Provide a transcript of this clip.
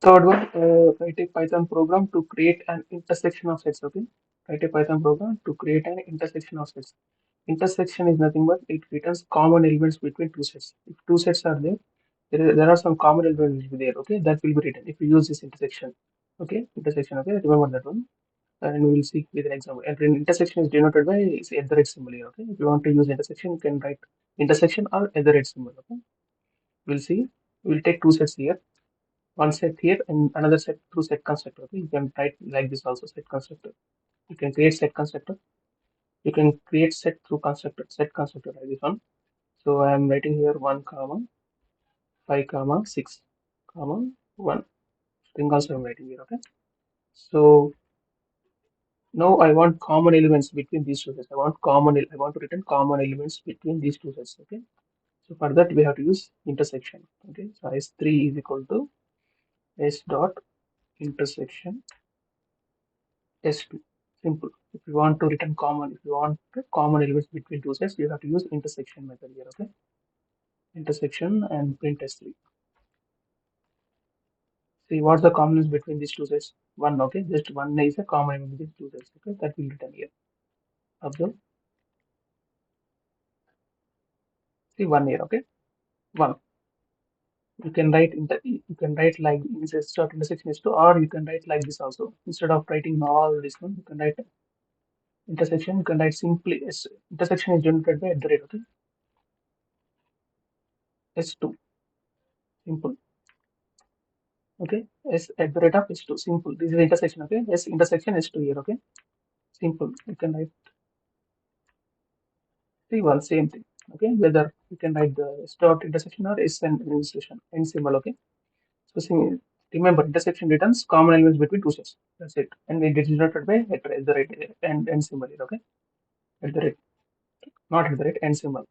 Third one, write a Python program to create an intersection of sets. Okay, write a Python program to create an intersection of sets. Intersection is nothing but it returns common elements between two sets. If two sets are there, there are some common elements will be there. Okay, that will be written if you use this intersection. Okay, intersection. Okay, remember that one, and we will see with an example. And an intersection is denoted by is at the red symbol here. Okay, if you want to use intersection, you can write intersection or at the red symbol. Okay, we'll see. We'll take two sets here, one set here and another set through set constructor. Okay, you can write like this also set constructor. You can create set constructor. You can create set through constructor, set constructor like this one. So I am writing here 1 comma 5 comma 6 comma 1 string also I'm writing here. Okay, so now I want common elements between these two sets. I want to return common elements between these two sets. Okay, so for that we have to use intersection. Okay, so s3 is equal to s dot intersection s2. Simple. If you want to return common, if you want common elements between two sets, you have to use intersection method here. Okay, intersection and print s3. See what's the common between these two sets? One. Okay, just one is a common element between two sets. Okay, that will return here. Observe. See one here. Okay, one. You can write you can write like this dot intersection is two, or you can write like this also. Instead of writing all this one, you can write intersection. You can write simply intersection is generated by at the rate. Okay, s2. Simple. Okay, s at the rate of s2. Simple. This is intersection. Okay, s intersection s2 here. Okay, simple. You can write see one same thing. Okay, whether you can write the s dot intersection or s and intersection end symbol. Okay, so remember intersection returns common elements between two sets. That's it, and it is denoted by at the rate and end symbol here. Okay, at the rate, not at the rate end symbol.